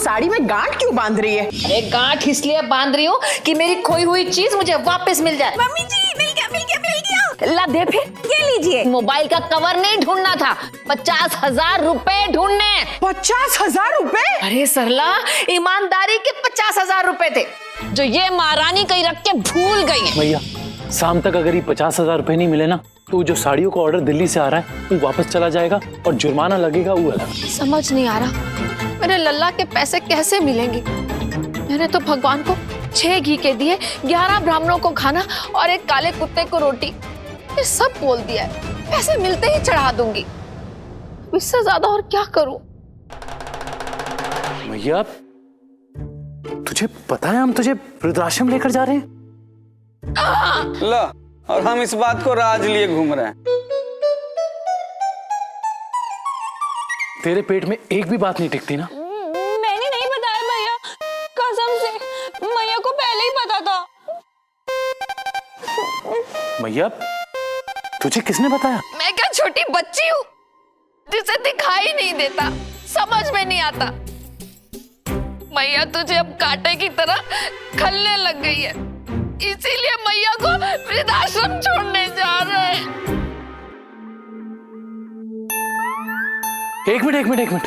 साड़ी में गांठ क्यों बांध रही है? अरे गांठ इसलिए बांध रही हूँ कि मेरी खोई हुई चीज मुझे वापस मिल जाए। मम्मी जी मिल गया मिल गया मिल गया। ला दे फिर। ये लीजिए। मोबाइल का कवर नहीं ढूंढना था, 50,000 रुपए ढूंढने। 50,000 रुपए? अरे सरला, ईमानदारी के 50,000 रुपए थे जो ये महारानी कहीं रख के भूल गई है। भैया शाम तक अगर ये 50,000 रुपए नहीं मिले ना तो जो साड़ियों का ऑर्डर दिल्ली से आ रहा है वो वापस चला जाएगा और जुर्माना लगेगा वो अलग। समझ नहीं आ रहा मेरे लल्ला के पैसे कैसे मिलेंगे। मैंने तो भगवान को 6 घी के दिए, 11 ब्राह्मणों को खाना और एक काले कुत्ते को रोटी, ये सब बोल दिया है। पैसे मिलते ही चढ़ा दूंगी, इससे ज्यादा और क्या करूं। भैया तुझे पता है हम तुझे वृद्धाश्रम लेकर जा रहे हैं। लो, और हम इस बात को राज लिए घूम रहे हैं। तेरे पेट में एक भी बात नहीं टिकती ना। मैंने नहीं बताया भैया, कसम से मैया को पहले ही पता था। भैया तुझे किसने बताया? मैं क्या छोटी बच्ची हूँ जिसे दिखाई नहीं देता, समझ में नहीं आता। मैया तुझे अब कांटे की तरह खलने लग गई है, इसीलिए मैया को वृद्धाश्रम छोड़ने जा रहे हैं। एक मिनट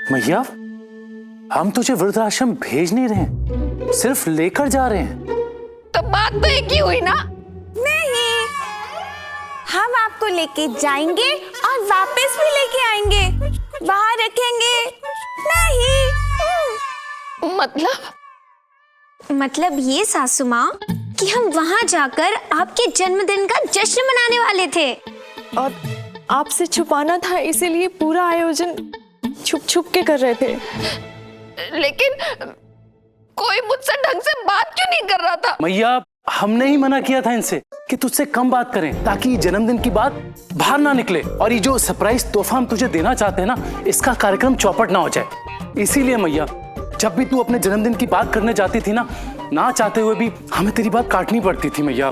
भैया हम तुझे वृद्धाश्रम भेज नहीं रहे, सिर्फ लेकर जा रहे हैं। तो बात तो एक ही हुई ना। नहीं, हम आपको लेके जाएंगे और वापस भी लेके आएंगे, बाहर रखेंगे नहीं। मतलब ये सासू माँ कि हम वहाँ जाकर आपके जन्मदिन का जश्न मनाने वाले थे और आपसे छुपाना था, इसीलिए पूरा आयोजन छुप छुप के कर रहे थे। लेकिन कोई मुझसे ढंग से बात क्यों नहीं कर रहा था? भैया हमने ही मना किया था इनसे कि तुझसे कम बात करें ताकि जन्मदिन की बात बाहर ना निकले और ये जो सरप्राइज तोहफा हम तुझे देना चाहते हैं ना, इसका कार्यक्रम चौपट ना हो जाए। इसीलिए मैया जब भी तू अपने जन्मदिन की बात करने जाती थी ना चाहते हुए भी हमें तेरी बात काटनी पड़ती थी मैया।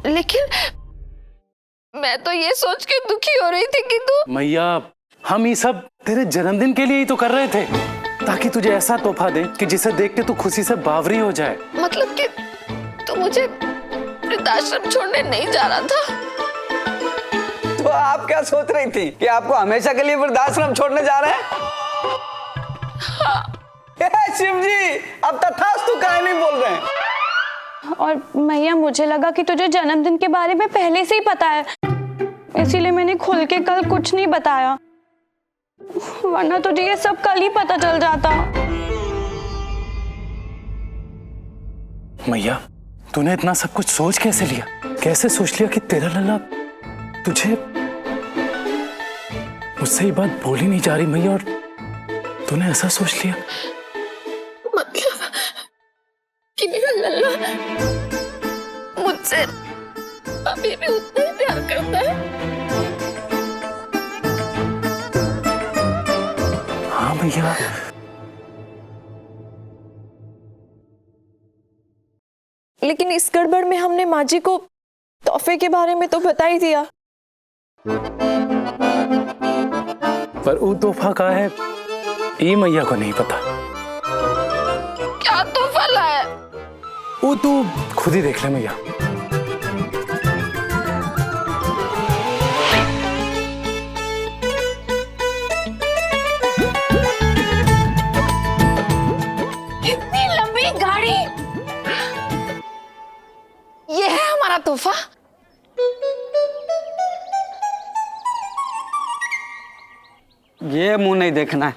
लेकिन मैं तो ये सोच के दुखी हो रही थी कि तू। मैया हम ये सब तेरे जन्मदिन के लिए ही तो कर रहे थे ताकि तुझे ऐसा तोहफा दें कि जिसे देख के तू खुशी से बावरी हो जाए। मतलब कि तू मुझे वृद्धाश्रम छोड़ने नहीं जा रहा था। तो आप क्या सोच रही थी कि आपको हमेशा के लिए वृद्धाश्रम छोड़ने जा रहे हैं? शिव जी, अब तथास्तु काहे नहीं बोल रहे हैं? और मैया मुझे लगा कि तुझे जन्मदिन के बारे में पहले से ही पता है, इसीलिए मैंने खुल के कल कुछ नहीं बताया, वरना तुझे ये सब कल ही पता चल जाता। मैया तूने इतना सब कुछ सोच कैसे लिया? कैसे सोच लिया कि तेरा लल्ला तुझे मुझसे ये बात बोली नहीं जा रही मैया और तूने ऐसा सोच लिया? मतलब कि मेरा लल्ला मुझसे अभी भी उतना ही प्यार करता है। हाँ भैया। लेकिन इस गड़बड़ में हमने माँ जी को तोहफे के बारे में तो बता ही दिया। पर वो तोहफा का है ये मैया को नहीं पता। क्या तोहफा लाया? वो तू खुद ही देख ले मैया। इतनी लंबी गाड़ी, ये है हमारा तोहफा। ये मुंह नहीं देखना है।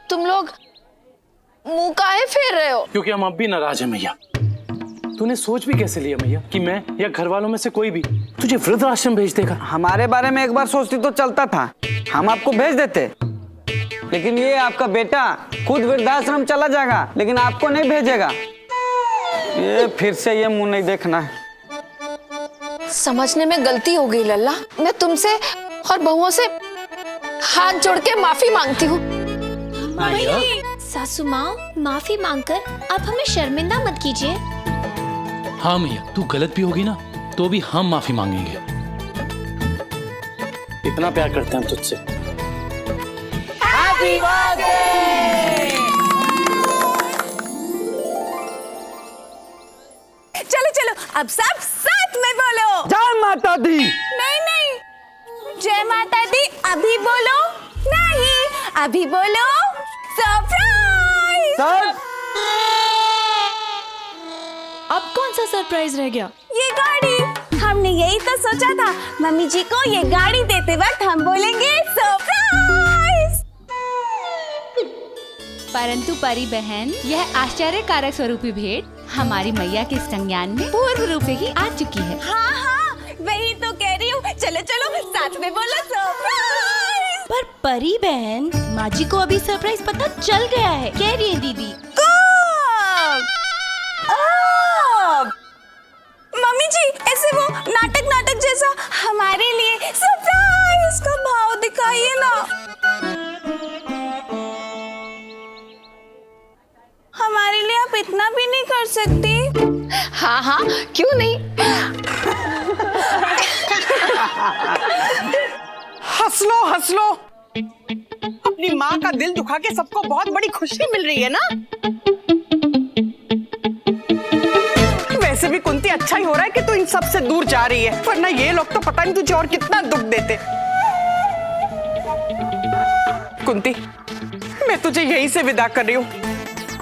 तुम लोग मुंह काहे फेर रहे हो? क्योंकि हम अब भी नाराज हैं मैया। तूने सोच भी कैसे लिया मैया कि मैं या घर वालों में से कोई भी तुझे वृद्धाश्रम भेज देगा? हमारे बारे में एक बार सोचती तो चलता था, हम आपको भेज देते। लेकिन ये आपका बेटा खुद वृद्धाश्रम चला जाएगा लेकिन आपको नहीं भेजेगा। ये फिर से ये मुंह नहीं देखना है। समझने में गलती हो गई लल्ला, मैं तुमसे और बहुओं से हाथ जोड़ के माफी मांगती हूँ। सासू माँ माफी मांगकर आप हमें शर्मिंदा मत कीजिए। हाँ मैया तू गलत भी होगी ना तो भी हम माफी मांगेंगे। इतना प्यार करते हैं हम तुझसे चलो चलो अब सब साथ में बोलो। जय माता दी। नहीं नहीं, जय माता दी अभी बोलो। नहीं, अभी बोलो सरप्राइज। सर अब कौन सा सरप्राइज रह गया? ये गाड़ी, हमने यही तो सोचा था मम्मी जी को ये गाड़ी देते वक्त हम बोलेंगे सरप्राइज। परंतु परी बहन, यह आश्चर्यकारक स्वरूपी भेंट हमारी मैया के संज्ञान में पूर्व रूप से ही आ चुकी है। हाँ हाँ, वही तो कह रही हूँ। चलो चलो साथ में बोलो सरप्राइज। पर परी बहन, माँ जी को अभी सरप्राइज पता चल गया है, कह रही है दीदी। मम्मी जी ऐसे वो नाटक जैसा हमारे लिए सरप्राइज का भाव दिखाइए ना। हमारे लिए आप इतना भी नहीं कर सकती? हाँ हाँ, क्यों नहीं। हंस लो हंस लो। अपनी माँ का दिल दुखा के सबको बहुत बड़ी खुशी मिल रही है ना। वैसे भी कुंती अच्छा ही हो रहा है कि तू इन सब से दूर जा रही है, वरना ये लोग तो पता नहीं तुझे और कितना दुख देते। कुंती, मैं तुझे यहीं से विदा कर रही हूँ।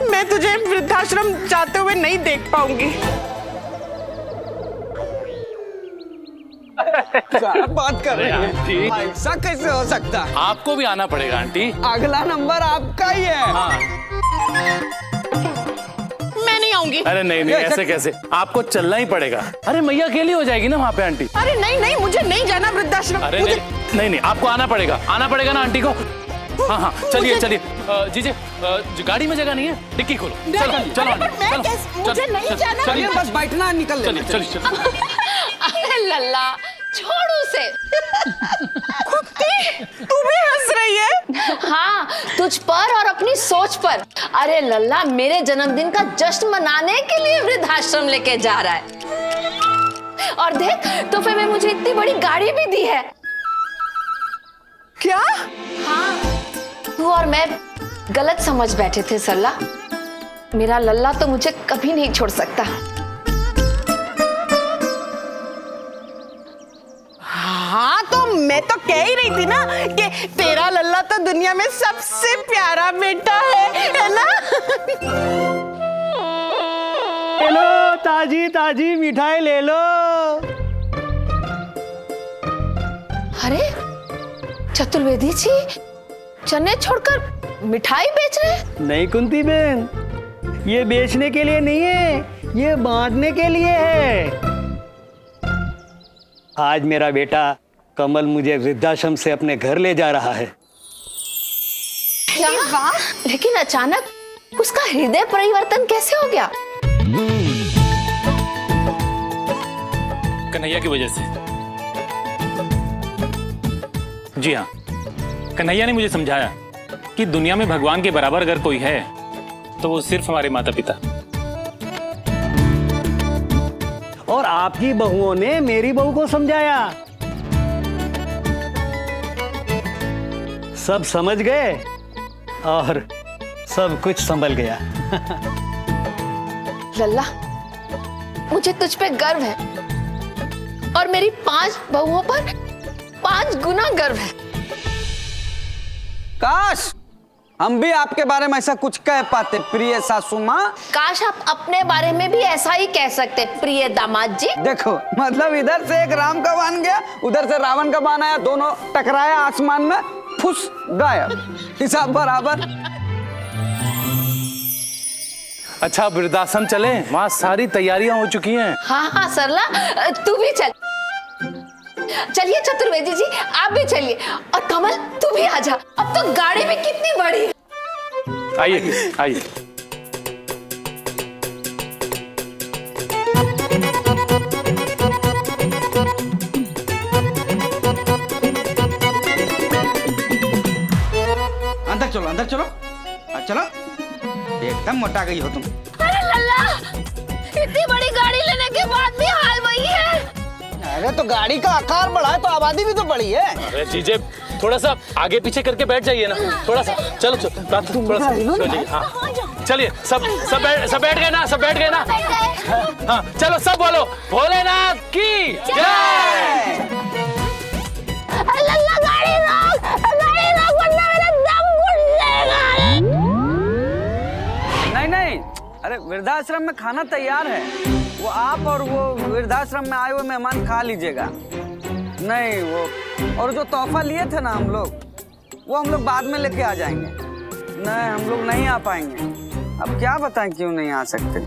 मैं तुझे वृद्धाश्रम जाते हुए नहीं देख पाऊंगी। क्या बात कर रहे हैं? ऐसा कैसे हो सकता है? आपको भी आना पड़ेगा आंटी। अगला नंबर आपका ही है। हाँ। मैं नहीं आऊंगी। अरे नहीं नहीं, ऐसे कैसे? आपको चलना ही पड़ेगा। अरे मैया अकेली हो जाएगी ना वहाँ पे आंटी। अरे नहीं नहीं, मुझे नहीं जाना वृद्धाश्रम। अरे नहीं नहीं, आपको आना पड़ेगा ना आंटी को। हाँ हाँ, चलिए चलिए। जीजे, गाड़ी में जगह नहीं है, डिक्की खोलो। चलो मुझे नहीं जाना। चलिए बस बैठना, निकल चलिए चलिए। अरे लल्ला, छोड़ उसे। तू भी हंस रही है? हाँ, तुझ पर और अपनी सोच पर। अरे लल्ला मेरे जन्मदिन का जश्न मनाने के लिए वृद्धाश्रम लेके जा रहा है। और देख, तोहफे में मुझे इतनी बड़ी गाड़ी भी दी है। क्या? हाँ, तू और मैं गलत समझ बैठे थे सरला। मेरा लल्ला तो मुझे कभी नहीं छोड़ सकता। हाँ तो मैं तो कह ही रही थी ना कि तेरा लल्ला तो दुनिया में सबसे प्यारा बेटा है ना? ले लो ताजी ताजी मिठाई ले लो। अरे चतुर्वेदी जी चने छोड़कर मिठाई बेच रहे? नहीं कुंती बहन, ये बेचने के लिए नहीं है, ये बांटने के लिए है। आज मेरा बेटा कमल मुझे वृद्धाश्रम से अपने घर ले जा रहा है। क्या? लेकिन अचानक उसका हृदय परिवर्तन कैसे हो गया? कन्हैया की वजह से। जी हाँ, कन्हैया ने मुझे समझाया कि दुनिया में भगवान के बराबर अगर कोई है तो वो सिर्फ हमारे माता पिता। और आपकी बहुओं ने मेरी बहू को समझाया। सब समझ गए और सब कुछ संभल गया। लल्ला, मुझे तुझ पे गर्व है और मेरी 5 बहुओं पर 5 गुना गर्व है। काश हम भी आपके बारे में ऐसा कुछ कह पाते प्रिय सासू माँ। काश आप अपने बारे में भी ऐसा ही कह सकते प्रिय दामाद जी। देखो, मतलब इधर से एक राम का बाण गया, उधर से रावण का बाण आया, दोनों टकराया आसमान में, फुस गायब, हिसाब बराबर। अच्छा वृद्धाश्रम चले, वहाँ सारी तैयारियां हो चुकी हैं। हाँ हाँ सरला, तू भी चल। चलिए चतुर्वेदी जी, आप भी चलिए। और कमल तू भी आजा, अब तो गाड़ी भी कितनी बड़ी है। आइए आइए। अंदर चलो, अंदर चलो, चलो। एकदम मोटा गई हो तुम। अरे लल्ला, इतनी बड़ी गाड़ी लेने के बाद भी हाल वही है। अरे तो गाड़ी का आकार बढ़ा है तो आबादी भी तो बढ़ी है। अरे जीजे, थोड़ा सा आगे पीछे करके बैठ जाइए ना, थोड़ा सा। चलो चलो थोड़ा सा सो जाइए। हाँ चलिए, सब बैठ गए ना, सब बैठ गए ना? हाँ चलो सब बोलो, भोलेनाथ की जय। लल्ला गाड़ी रोक वरना मेरा दम घुट जाएगा। नहीं, अरे वृद्धाश्रम में खाना तैयार है, वो आप और वो वृद्धाश्रम में आए हुए मेहमान खा लीजिएगा। नहीं वो, और जो तोहफा लिए थे ना हम लोग, वो हम लोग बाद में लेके आ जाएंगे। नहीं हम लोग नहीं आ पाएंगे। अब क्या बताएं क्यों नहीं आ सकते।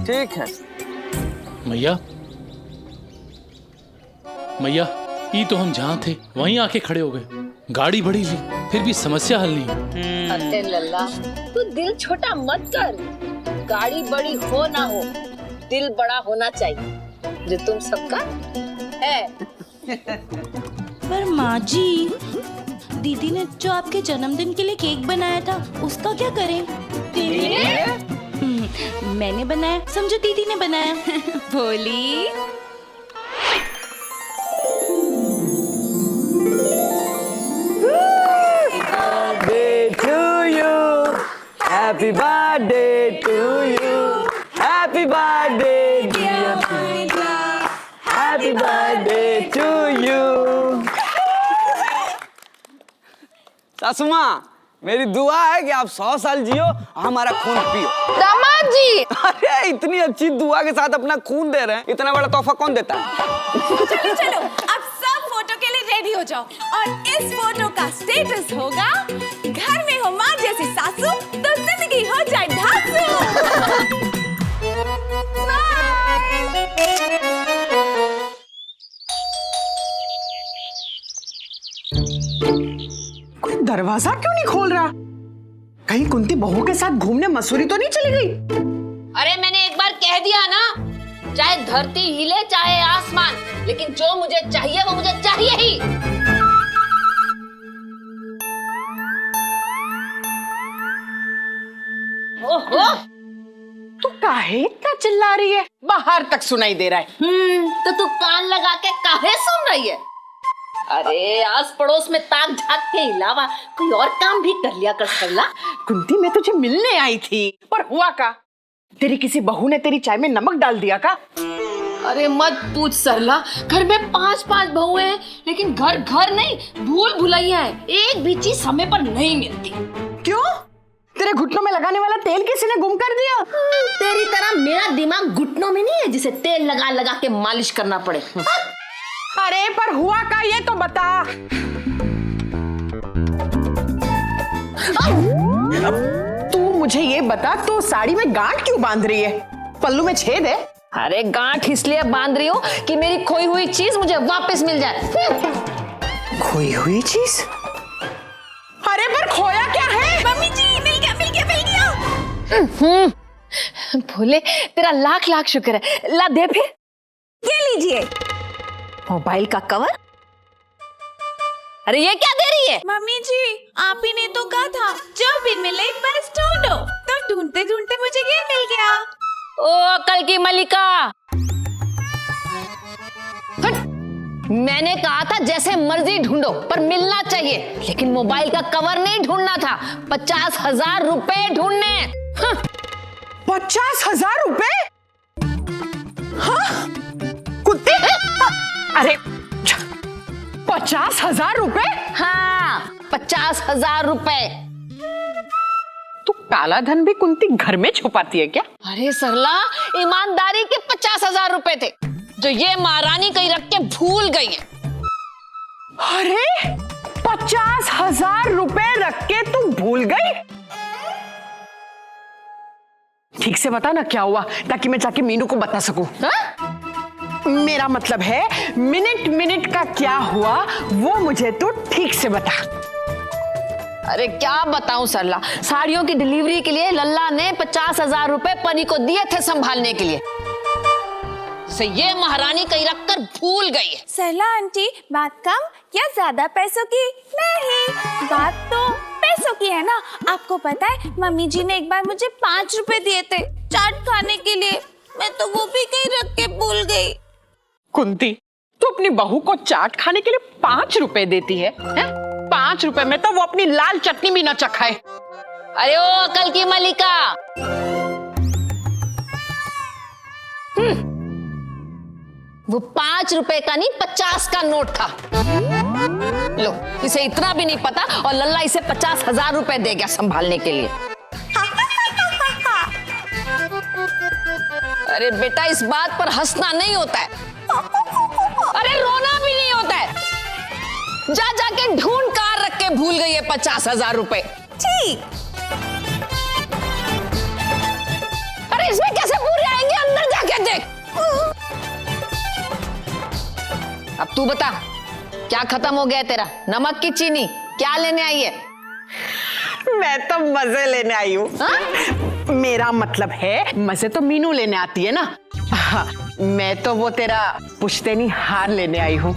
ठीक है मैया, ये तो हम जहाँ थे वहीं आके खड़े हो गए, गाड़ी बड़ी ली, फिर भी समस्या हल नहीं। अरे लल्ला, तू दिल छोटा मत कर। गाड़ी बड़ी हो ना हो, दिल बड़ा होना चाहिए, जो तुम सबका है। पर माँ जी, दीदी ने जो आपके जन्मदिन के लिए केक बनाया था, उसका क्या करें? दीदी ने? मैंने बनाया, समझो दीदी ने बनाया। भोली। Happy birthday to you, happy birthday dear Pooja, happy birthday to you। सासू माँ, मेरी दुआ है कि आप 100 साल जियो, हमारा खून पियो। दामाद जी, अरे इतनी अच्छी दुआ के साथ अपना खून दे रहे हैं, इतना बड़ा तोहफा कौन देता है? चलो अब सब फोटो के लिए रेडी हो जाओ, और इस फोटो का स्टेटस होगा, घर में हो माँ जैसी सासू तो जिंदगी हो जाए ढासू। कोई दरवाजा क्यों नहीं खोल रहा? कहीं कुंती बहू के साथ घूमने मसूरी तो नहीं चली गई? अरे मैंने एक बार कह दिया ना, चाहे धरती हिले चाहे आसमान, लेकिन जो मुझे चाहिए वो मुझे चाहिए ही। ओहो, तू काहे इतना चिल्ला रही है? बाहर तक सुनाई दे रहा है। तो तू कान लगा के काहे सुन रही है? अरे आस पड़ोस में ताक झाक के अलावा कोई और काम भी कर लिया कर सकला। कुंती, मैं तुझे मिलने आई थी, पर हुआ का? तेरी किसी बहू ने तेरी चाय में नमक डाल दिया का? अरे मत पूछ सरला, घर में 5-5 बहुएं हैं, लेकिन घर घर नहीं, भूल भुलैया है। एक भी चीज समय पर नहीं मिलती। क्यों? तेरे घुटनों में लगाने वाला तेल किसी ने गुम कर दिया? तेरी तरह मेरा दिमाग घुटनों में नहीं है जिसे तेल लगा लगा के मालिश करना पड़े। अरे पर हुआ का ये तो बता। तू मुझे ये बता, तू साड़ी में गांठ क्यों बांध रही है? पल्लू में छेद है? अरे गांठ इसलिए बांध रही हूँ कि मेरी खोई हुई चीज मुझे वापस मिल जाए। खोई हुई चीज? अरे पर खोया क्या है? मम्मी जी, मिल गया। भोले, तेरा लाख लाख शुक्र है। ला दे फिर। ये लीजिए मोबाइल का कवर। अरे ये क्या दे रही है? मम्मी जी, आप ही ने तो कहा था जब भी मिले बस ढूंढो, तो ढूंढते ढूंढते मुझे ये मिल गया। ओ अकल की मलिका, मैंने कहा था जैसे मर्जी ढूंढो पर मिलना चाहिए, लेकिन मोबाइल का कवर नहीं ढूंढना था, 50,000 रुपए ढूंढने। 50,000 रुपए? हाँ? कुत्ते? अरे 50,000 रुपए? हाँ, 50,000 रुपए। तू काला धन भी कुंती घर में छुपाती है क्या? अरे सरला, ईमानदारी के 50,000 रुपए थे जो ये महारानी कहीं रख के भूल गई है। अरे 50,000 रुपए रख के तू भूल गई? ठीक से बता ना क्या हुआ, ताकि मैं जाके मीनू को बता सकूं। मेरा मतलब है मिनट मिनट का क्या हुआ वो मुझे तू ठीक से बता। अरे क्या बताऊं सरला, साड़ियों की डिलीवरी के लिए लल्ला ने 50,000 रुपए परी को दिए थे संभालने के लिए, से ये महारानी कहीं रखकर भूल गई है। सरला आंटी, बात कम या ज्यादा पैसों की नहीं, बात तो पैसों की है ना। आपको पता है मम्मी जी ने एक बार मुझे 5 रुपए दिए थे चाट खाने के लिए, मैं तो वो भी कहीं रख के भूल गई। कुंती, तू अपनी बहू को चाट खाने के लिए 5 रुपए देती है, हैं? 5 रुपए में तो वो अपनी लाल चटनी भी ना चखाए। अरे ओ अकल की मलिका, वो 5 रुपए का नहीं 50 का नोट था। लो, इसे इतना भी नहीं पता और लल्ला इसे 50,000 रुपए दे गया संभालने के लिए। अरे बेटा, इस बात पर हंसना नहीं होता है, अरे रोना भी नहीं होता है। जा जाके ढूंढ कार रख के भूल गई है 50,000 रुपए। ठीक, अरे इसमें कैसे पूरे आएंगे, अंदर जाके देख। अब तू बता, क्या खत्म हो गया तेरा? नमक की चीनी क्या लेने आई है? मैं तो मजे लेने आई हूँ। मेरा मतलब है मजे तो मीनू लेने आती है ना। हाँ, मैं तो वो तेरा पुश्तैनी हार लेने आई हूँ।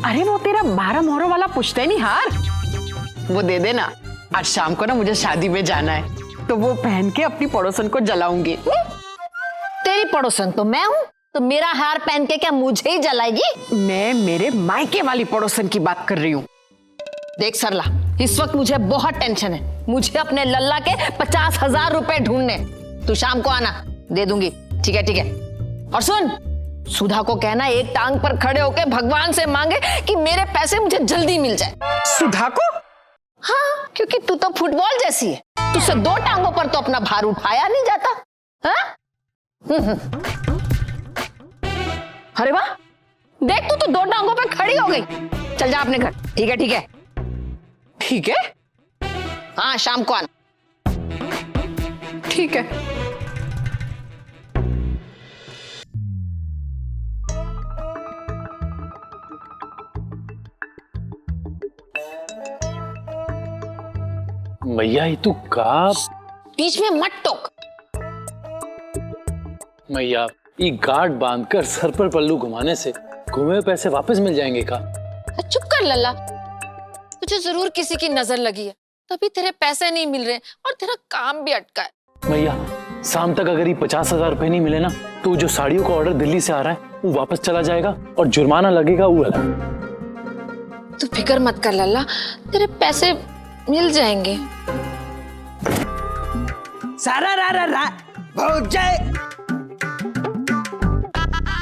अरे वो तेरा 12 मोहरों वाला पुश्तैनी हार, वो दे देना। आज शाम को ना मुझे शादी में जाना है, तो वो पहन के अपनी पड़ोसन को जलाऊंगी। तेरी पड़ोसन तो मैं हूँ, तो मेरा हार पहन के क्या मुझे ही जलाएगी? मैं मेरे मायके वाली पड़ोसन की बात कर रही हूँ। देख सरला, इस वक्त मुझे बहुत टेंशन है। मुझे अपने लल्ला के 50,000 रुपए ढूंढने। तू शाम को आना, दे दूंगी। ठीक है, ठीक है। और सुन, सुधा को कहना एक टांग पर खड़े होके भगवान से मांगे कि मेरे पैसे मुझे जल्दी मिल जाए। सुधा को? हाँ, क्योंकि तू तो फुटबॉल जैसी है, तुझसे 2 टांगों पर तो अपना भार उठाया नहीं जाता। हाँ? अरे वाह, देख तू तो 2 टांगों पर खड़ी हो गई। चल जा अपने घर। ठीक है, ठीक है, ठीक है। हाँ, शाम को आना। ठीक है। मैया ये तू का बीच में मत टोक। मैया, ये गार्ड बांधकर सर पर पल्लू घुमाने से घूमे हुए पैसे वापस मिल जाएंगे का? चुप कर लल्ला, तुझे जरूर किसी की नजर लगी है, तभी तेरे पैसे नहीं मिल रहे और तेरा काम भी अटका है। मैया, शाम तक अगर ये 50,000 रुपए नहीं मिले ना, तो जो साड़ियों का ऑर्डर दिल्ली से आ रहा है वो वापस चला जाएगा और जुर्माना लगेगा वो अलग। तू फिक्र मत कर लल्ला, तेरे पैसे मिल जाएंगे। सारा रा भौजाई,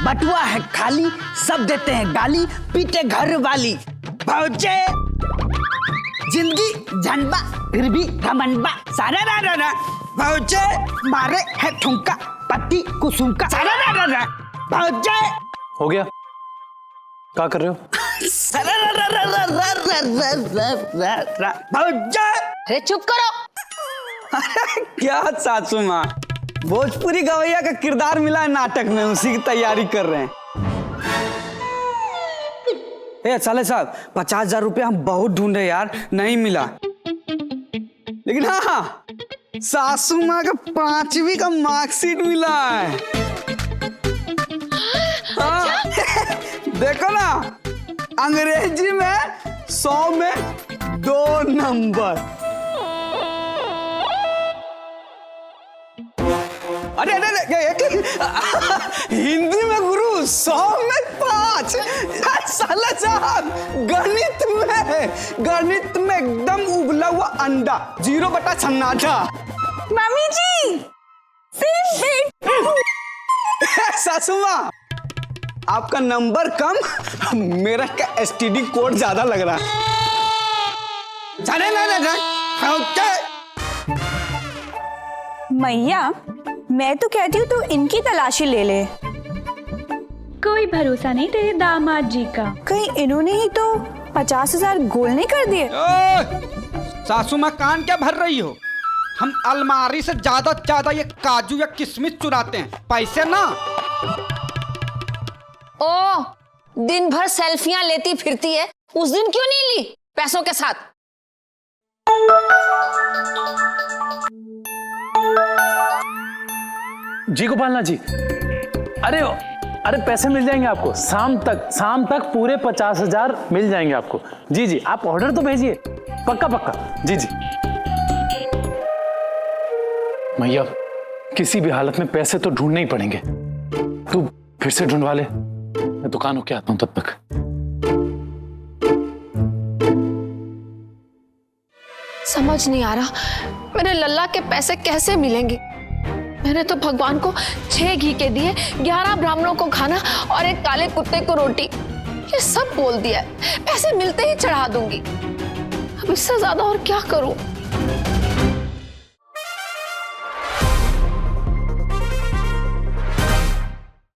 बटुआ है खाली, सब देते हैं गाली, पीटे घर वाली। भौजाई, जिंदगी झंडा फिर भी घमंडा। सारा रा भौजाई, मारे है ठुमका पति कुसुम का। सारा रा भौजाई। हो गया? क्या कर रहे हो? सारा रा भौजाई। अरे चुप करो। क्या सासू माँ, भोजपुरी गवैया का किरदार मिला है नाटक में, उसी की तैयारी कर रहे हैं। ए साले साहब, 50,000 रुपये हम बहुत ढूंढे यार, नहीं मिला। लेकिन हाँ, सासू माँ का 5वीं का मार्कशीट मिला है। हाँ, देखो ना, अंग्रेजी में 100 में 2 नंबर। अरे हिंदी में गुरु 100 में 5। साला साहब, गणित में एकदम उबला हुआ अंडा, 0 बटा सन्नाटा। मम्मी जी, सासू माँ, आपका नंबर कम, मेरा का STD कोड ज्यादा लग रहा है। मैया, मैं तो कहती हूँ तू इनकी तलाशी ले ले। कोई भरोसा नहीं तेरे दामाद जी का, कहीं इन्होंने ही तो 50,000 गोल नहीं कर दिए। सासू माँ, कान क्या भर रही हो? हम अलमारी से ज्यादा ये काजू या किशमिश चुराते हैं, पैसे ना। ओ, दिन भर सेल्फियां लेती फिरती है, उस दिन क्यों नहीं ली पैसों के साथ? जी गोपालनाथ जी, अरे पैसे मिल जाएंगे आपको शाम तक पूरे 50,000 मिल जाएंगे आपको। जी, आप ऑर्डर तो भेजिए, पक्का। जी। मैया, किसी भी हालत में पैसे तो ढूंढने ही पड़ेंगे। तू फिर से ढूंढवा ले, मैं दुकान होके आता हूँ तब तक। समझ नहीं आ रहा मेरे लल्ला के पैसे कैसे मिलेंगे। मैंने तो भगवान को 6 घी के दिए, 11 ब्राह्मणों को खाना और एक काले कुत्ते को रोटी, ये सब बोल दिया है। पैसे मिलते ही चढ़ा दूंगी। अब इससे ज्यादा और क्या करूं?